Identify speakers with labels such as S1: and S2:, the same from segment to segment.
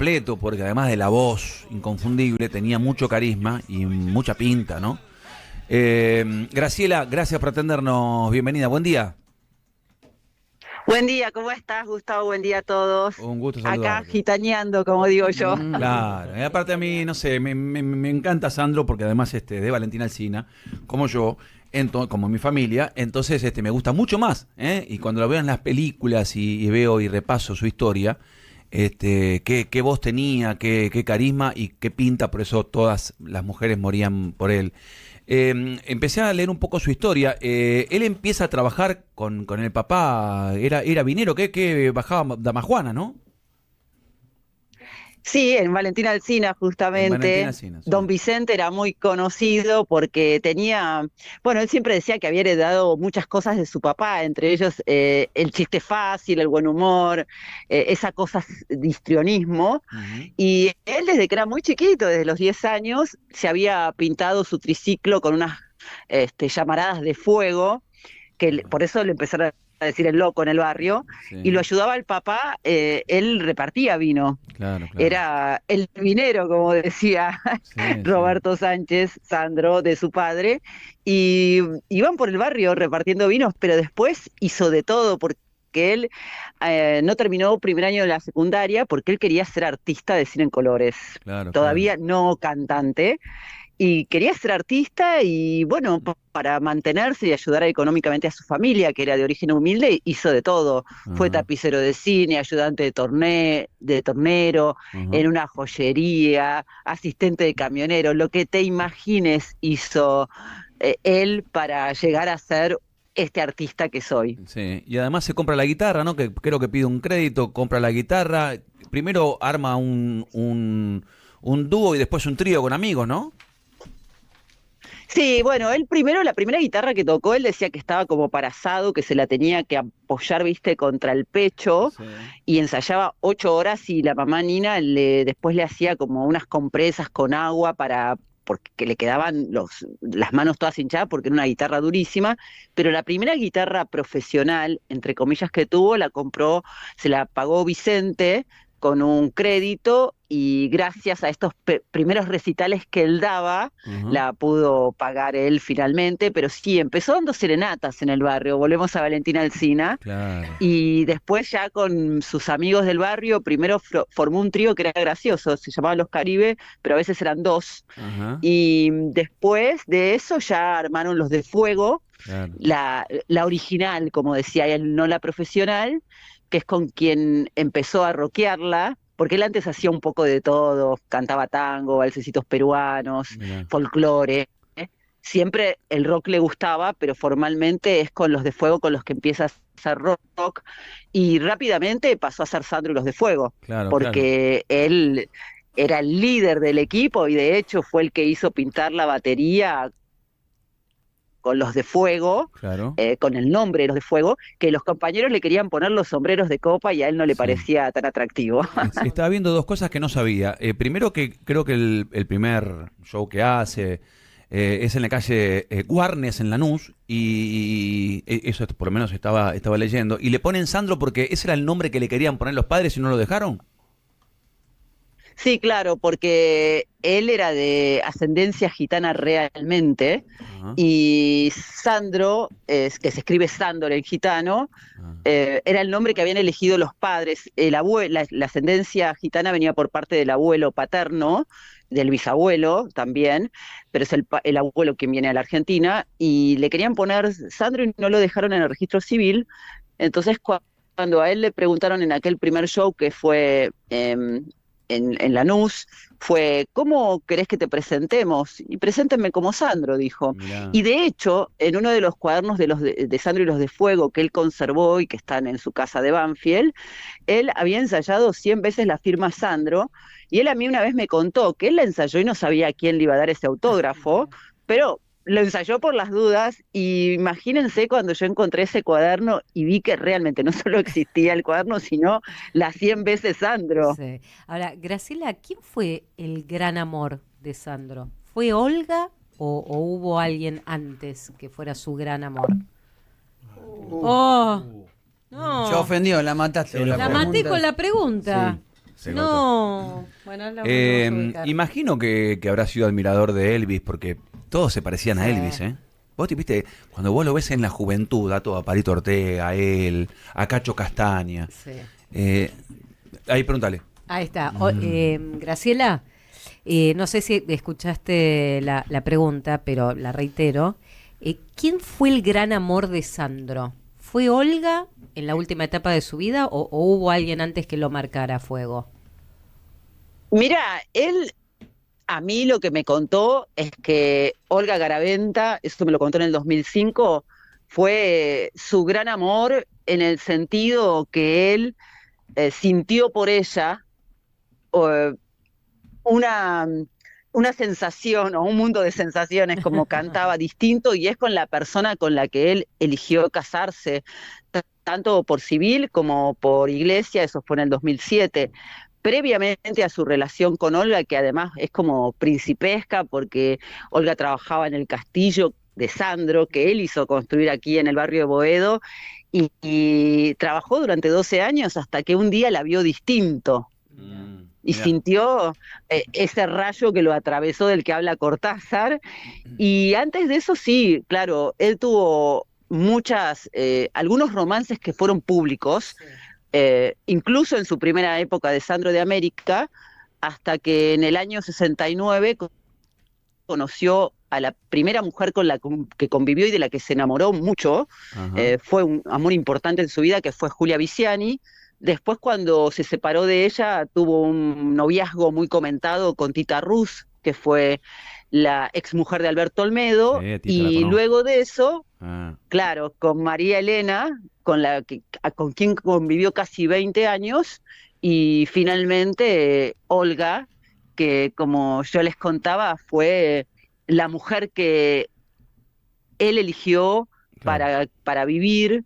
S1: completo, porque además de la voz inconfundible, tenía mucho carisma y mucha pinta, ¿no? Graciela, gracias por atendernos. Bienvenida, buen día.
S2: Buen día, ¿cómo estás, Gustavo? Buen día a todos.
S1: Un gusto
S2: Acá
S1: saludarte.
S2: gitaneando, como digo yo.
S1: Claro, y aparte a mí, no sé, me encanta Sandro porque además de Valentina Alsina, como yo, como mi familia, entonces me gusta mucho más, ¿eh? Y cuando lo veo en las películas y veo y repaso su historia, qué voz tenía, qué carisma y qué pinta, por eso todas las mujeres morían por él. Empecé a leer un poco su historia. Él empieza a trabajar con el papá, era vinero, que bajaba Damajuana, ¿no?
S2: Sí, en Valentina Alsina,
S1: En Valentina
S2: justamente.
S1: Alsina, sí.
S2: Don Vicente era muy conocido porque tenía, bueno, él siempre decía que había heredado muchas cosas de su papá, entre ellos el chiste fácil, el buen humor, esa cosa de histrionismo.
S1: Ujú.
S2: Y él desde que era muy chiquito, desde los 10 años, se había pintado su triciclo con unas llamaradas de fuego por eso le empezaron a decir el loco en el barrio, y lo
S1: Sí,
S2: ayudaba el papá, él repartía vino,
S1: claro, claro.
S2: era el vinero, como decía
S1: Sí, sí.
S2: Roberto Sánchez, Sandro, de su padre, y iban por el barrio repartiendo vinos, pero después hizo de todo, porque él no terminó primer año de la secundaria porque él quería ser artista de cine en colores,
S1: Claro, claro.
S2: todavía no cantante, y quería ser artista y bueno, para mantenerse y ayudar económicamente a su familia, que era de origen humilde, hizo de todo. Fue
S1: Ajá,
S2: tapicero de cine, ayudante de tornero,
S1: ajá.
S2: en una joyería, asistente de camionero, lo que te imagines hizo él para llegar a ser este artista que soy.
S1: Sí, y además se compra la guitarra, ¿no? Que creo que pide un crédito, compra la guitarra. Primero arma un dúo y después un trío con amigos, ¿no?
S2: Sí, bueno, él primero, la primera guitarra que tocó, él decía que estaba como para asado, que se la tenía que apoyar, viste, contra el pecho,
S1: Sí.
S2: y ensayaba 8 horas y la mamá Nina después le hacía como unas compresas con agua porque le quedaban las manos todas hinchadas porque era una guitarra durísima, pero la primera guitarra profesional, entre comillas, que tuvo, la compró, se la pagó Vicente con un crédito y gracias a estos primeros recitales que él daba,
S1: Ajá.
S2: la pudo pagar él finalmente, pero sí, empezó dando serenatas en el barrio, volvemos a Valentina Alsina,
S1: Claro.
S2: y después ya con sus amigos del barrio, primero formó un trío que era gracioso, se llamaban Los Caribe, pero a veces eran dos,
S1: Ajá.
S2: y después de eso ya armaron Los de Fuego,
S1: Claro.
S2: la original, como decía él, no la profesional, que es con quien empezó a rockearla, porque él antes hacía un poco de todo, cantaba tango, valsecitos peruanos,
S1: Mira.
S2: folclore. Siempre el rock le gustaba, pero formalmente es con Los de Fuego con los que empieza a hacer rock, y rápidamente pasó a ser Sandro y Los de Fuego,
S1: Claro, claro.
S2: porque él era el líder del equipo y de hecho fue el que hizo pintar la batería con Los de Fuego,
S1: Claro.
S2: con el nombre de Los de Fuego, que los compañeros le querían poner los sombreros de copa y a él no le
S1: Sí.
S2: parecía tan atractivo.
S1: Estaba viendo dos cosas que no sabía. Primero que creo que el primer show que hace es en la calle Guarnes en Lanús y eso por lo menos estaba leyendo. Y le ponen Sandro porque ese era el nombre que le querían poner los padres y no lo dejaron.
S2: Sí, claro, porque él era de ascendencia gitana realmente,
S1: Ajá.
S2: y Sandro, que se escribe Sándor en gitano,
S1: Ah,
S2: era el nombre que habían elegido los padres. La ascendencia gitana venía por parte del abuelo paterno, del bisabuelo también, pero es el abuelo quien viene a la Argentina, y le querían poner Sandro y no lo dejaron en el registro civil. Entonces, cuando a él le preguntaron en aquel primer show que fue en Lanús, fue, ¿cómo querés que te presentemos? Y preséntenme como Sandro, dijo.
S1: mirá.
S2: Y de hecho, en uno de los cuadernos de Sandro y los de Fuego que él conservó y que están en su casa de Banfield, él había ensayado 100 veces la firma Sandro, y él a mí una vez me contó que él la ensayó y no sabía a quién le iba a dar ese autógrafo, pero lo ensayó por las dudas, y imagínense cuando yo encontré ese cuaderno y vi que realmente no solo existía el cuaderno, sino las 100 veces Sandro.
S3: Sí. Ahora, Graciela, ¿quién fue el gran amor de Sandro? ¿Fue Olga o hubo alguien antes que fuera su gran amor? Oh,
S4: Se
S3: no.
S4: ofendió, la mataste
S1: Se
S4: con
S1: lo
S4: la
S3: La
S1: ofendió.
S3: maté
S4: pregunta.
S3: con la
S1: Sí.
S3: pregunta.
S1: Se cortó.
S3: No, bueno, lo vamos a ubicar.
S1: Imagino que habrá sido admirador de Elvis, porque todos se parecían a
S3: Sí.
S1: Elvis, ¿eh? Vos te viste, cuando vos lo ves en la juventud, a todo, a Palito Ortega, a él, a Cacho Castaña.
S3: Sí.
S1: Ahí pregúntale.
S3: Ahí está. Graciela, no sé si escuchaste la pregunta, pero la reitero. ¿Quién fue el gran amor de Sandro? ¿Fue Olga en la última etapa de su vida o hubo alguien antes que lo marcara a fuego?
S2: Mira, él a mí lo que me contó es que Olga Garaventa, eso me lo contó en el 2005, fue su gran amor en el sentido que él sintió por ella eh, una, una sensación o un mundo de sensaciones, como cantaba, distinto, y es con la persona con la que él eligió casarse, tanto por civil como por iglesia, eso fue en el 2007. Previamente a su relación con Olga, que además es como principesca, porque Olga trabajaba en el castillo de Sandro, que él hizo construir aquí en el barrio de Boedo, y trabajó durante 12 años hasta que un día la vio distinto y
S1: Mirá.
S2: sintió ese rayo que lo atravesó del que habla Cortázar. Y antes de eso sí, claro, él tuvo algunos romances que fueron públicos, incluso en su primera época de Sandro de América, hasta que en el año 69 conoció a la primera mujer con la que convivió y de la que se enamoró mucho.
S1: Ajá.
S2: Fue un amor importante en su vida, que fue Julia Viciani. Después, cuando se separó de ella, tuvo un noviazgo muy comentado con Tita Ruz, que fue la exmujer de Alberto Olmedo,
S1: Sí, a Tita la
S2: y
S1: conozco.
S2: luego de eso,
S1: Ah.
S2: claro, con María Elena, con quien convivió casi 20 años, y finalmente Olga, que como yo les contaba, fue la mujer que él eligió
S1: Claro.
S2: para vivir,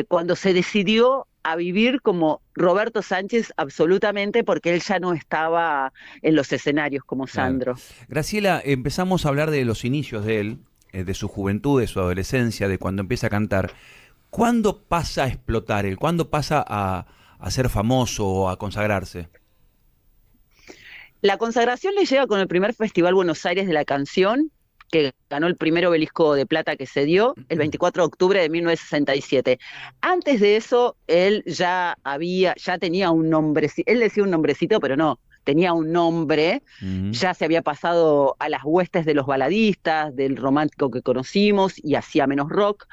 S2: cuando se decidió a vivir como Roberto Sánchez absolutamente, porque él ya no estaba en los escenarios como
S1: Claro.
S2: Sandro.
S1: Graciela, empezamos a hablar de los inicios de él, de su juventud, de su adolescencia, de cuando empieza a cantar. ¿Cuándo pasa a explotar él? ¿Cuándo pasa a ser famoso o a consagrarse?
S2: La consagración le llega con el primer Festival Buenos Aires de la Canción, que ganó el primer obelisco de plata que se dio el 24 de octubre de 1967. Antes de eso, él ya tenía un nombrecito, él decía un nombrecito, pero no, tenía un nombre,
S1: Ujú.
S2: ya se había pasado a las huestes de los baladistas, del romántico que conocimos, y hacía menos rock,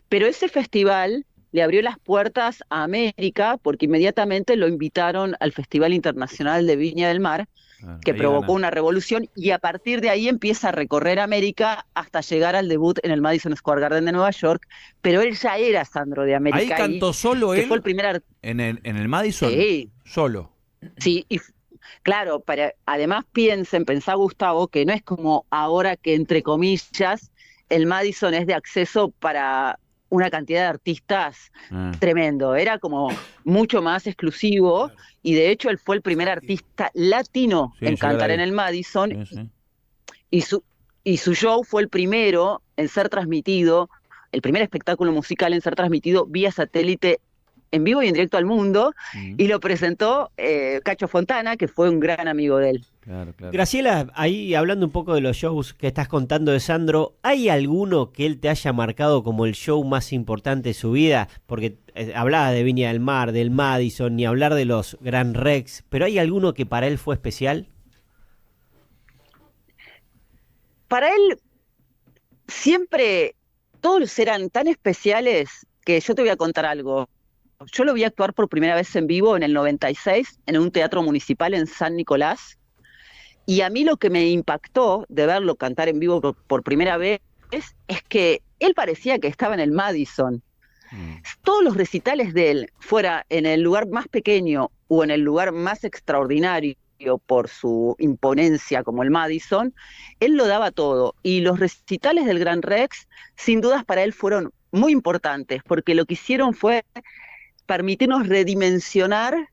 S2: pero ese festival le abrió las puertas a América, porque inmediatamente lo invitaron al Festival Internacional de Viña del Mar,
S1: Claro,
S2: que
S1: ahí
S2: provocó
S1: gana.
S2: una revolución, y a partir de ahí empieza a recorrer América hasta llegar al debut en el Madison Square Garden de Nueva York, pero él ya era Sandro de
S1: Ahí
S2: América,
S1: cantó solo
S2: que fue el
S1: él
S2: primer
S1: en el Madison,
S2: sí,
S1: solo.
S2: sí, claro, además pensá, Gustavo, que no es como ahora que, entre comillas, el Madison es de acceso para una cantidad de artistas
S1: Ah.
S2: tremendo, era como mucho más exclusivo, y de hecho él fue el primer artista latino
S1: Sí,
S2: en
S1: llegar
S2: cantar en
S1: ahí.
S2: el Madison,
S1: Sí, sí.
S2: y su show fue el primero en ser transmitido, el primer espectáculo musical en ser transmitido vía satélite en vivo y en directo al mundo,
S1: Ujú.
S2: y lo presentó Cacho Fontana, que fue un gran amigo de él.
S1: Claro, claro.
S4: Graciela, ahí hablando un poco de los shows que estás contando de Sandro, ¿hay alguno que él te haya marcado como el show más importante de su vida? Porque hablaba de Viña del Mar, del Madison, ni hablar de los Gran Rex, pero ¿hay alguno que para él fue especial?
S2: Para él siempre todos eran tan especiales, que yo te voy a contar algo. Yo lo vi actuar por primera vez en vivo en el 96 en un teatro municipal en San Nicolás, y a mí lo que me impactó de verlo cantar en vivo por primera vez es que él parecía que estaba en el Madison.
S1: Mm.
S2: Todos los recitales de él, fuera en el lugar más pequeño o en el lugar más extraordinario por su imponencia como el Madison, él lo daba todo. Y los recitales del Gran Rex, sin dudas para él fueron muy importantes, porque lo que hicieron fue permitirnos redimensionar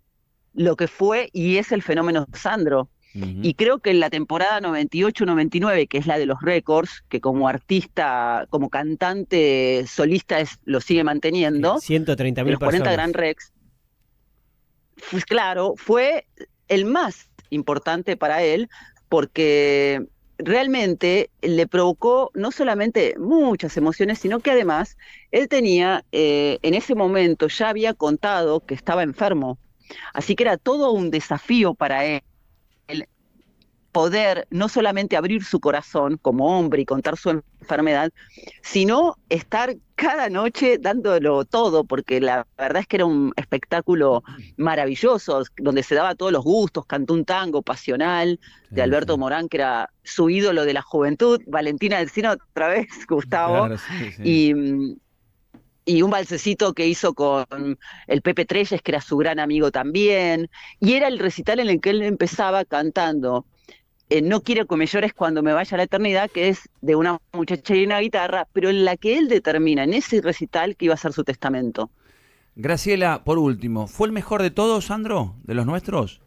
S2: lo que fue y es el fenómeno Sandro.
S1: Ujú.
S2: Y creo que en la temporada 98-99, que es la de los récords, que como artista, como cantante solista lo sigue manteniendo, de
S4: 130.000
S2: los 40
S4: personas.
S2: Gran Rex, pues claro, fue el más importante para él, porque realmente le provocó no solamente muchas emociones, sino que además él tenía, en ese momento ya había contado que estaba enfermo, así que era todo un desafío para él poder no solamente abrir su corazón como hombre y contar su enfermedad, sino estar cada noche dándolo todo, porque la verdad es que era un espectáculo maravilloso, donde se daba todos los gustos, cantó un tango pasional de
S1: Sí,
S2: Alberto
S1: sí.
S2: Morán, que era su ídolo de la juventud, Valentina del Cine otra vez, Gustavo,
S1: Claro, sí, sí.
S2: y, y un balsecito que hizo con el Pepe Trelles, que era su gran amigo también, y era el recital en el que él empezaba cantando No quiero que me llores cuando me vaya a la eternidad, que es de una muchacha y una guitarra, pero en la que él determina en ese recital que iba a ser su testamento.
S1: Graciela, por último, ¿fue el mejor de todos, Sandro? ¿De los nuestros?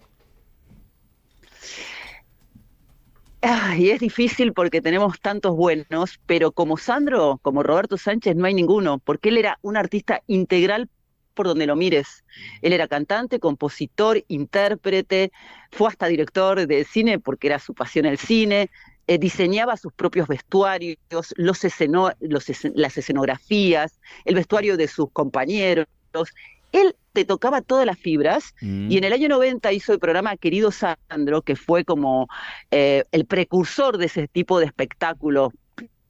S2: Y es difícil porque tenemos tantos buenos, pero como Sandro, como Roberto Sánchez, no hay ninguno, porque él era un artista integral por donde lo mires. Él era cantante, compositor, intérprete, fue hasta director de cine porque era su pasión el cine, diseñaba sus propios vestuarios, las escenografías, el vestuario de sus compañeros. Él te tocaba todas las fibras y en
S1: Mm,
S2: el año 90 hizo el programa Querido Sandro, que fue como el precursor de ese tipo de espectáculo.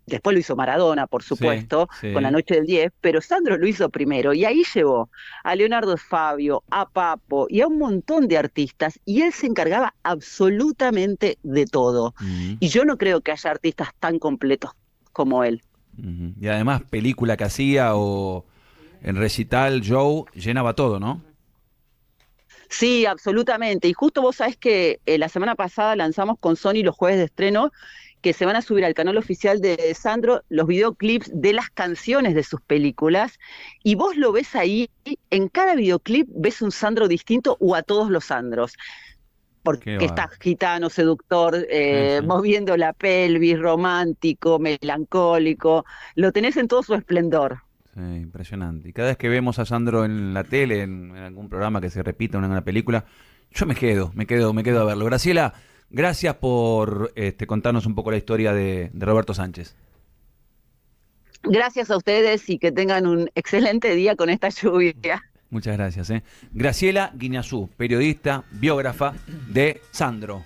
S2: Después lo hizo Maradona, por
S1: sí,
S2: supuesto, con la
S1: sí.
S2: Noche del 10, pero Sandro lo hizo primero y ahí llevó a Leonardo Fabio, a Papo y a un montón de artistas y él se encargaba absolutamente de todo.
S1: Mm,
S2: Y yo no creo que haya artistas tan completos como él.
S1: ujú. Y además, película que hacía o en recital, show, llenaba todo, ¿no?
S2: Sí, absolutamente. Y justo vos sabés que la semana pasada lanzamos con Sony los jueves de estreno que se van a subir al canal oficial de Sandro los videoclips de las canciones de sus películas y vos lo ves ahí, en cada videoclip ves un Sandro distinto o a todos los Sandros, porque
S1: Qué
S2: está
S1: va.
S2: gitano, seductor,
S1: Sí, sí.
S2: moviendo la pelvis, romántico, melancólico, lo tenés en todo su esplendor.
S1: Sí, impresionante. Y cada vez que vemos a Sandro en la tele, en algún programa que se repita en una película, yo me quedo a verlo. Graciela, gracias por contarnos un poco la historia de Roberto Sánchez.
S2: Gracias a ustedes y que tengan un excelente día con esta lluvia.
S1: Muchas gracias. Graciela Guiñazú, periodista, biógrafa de Sandro.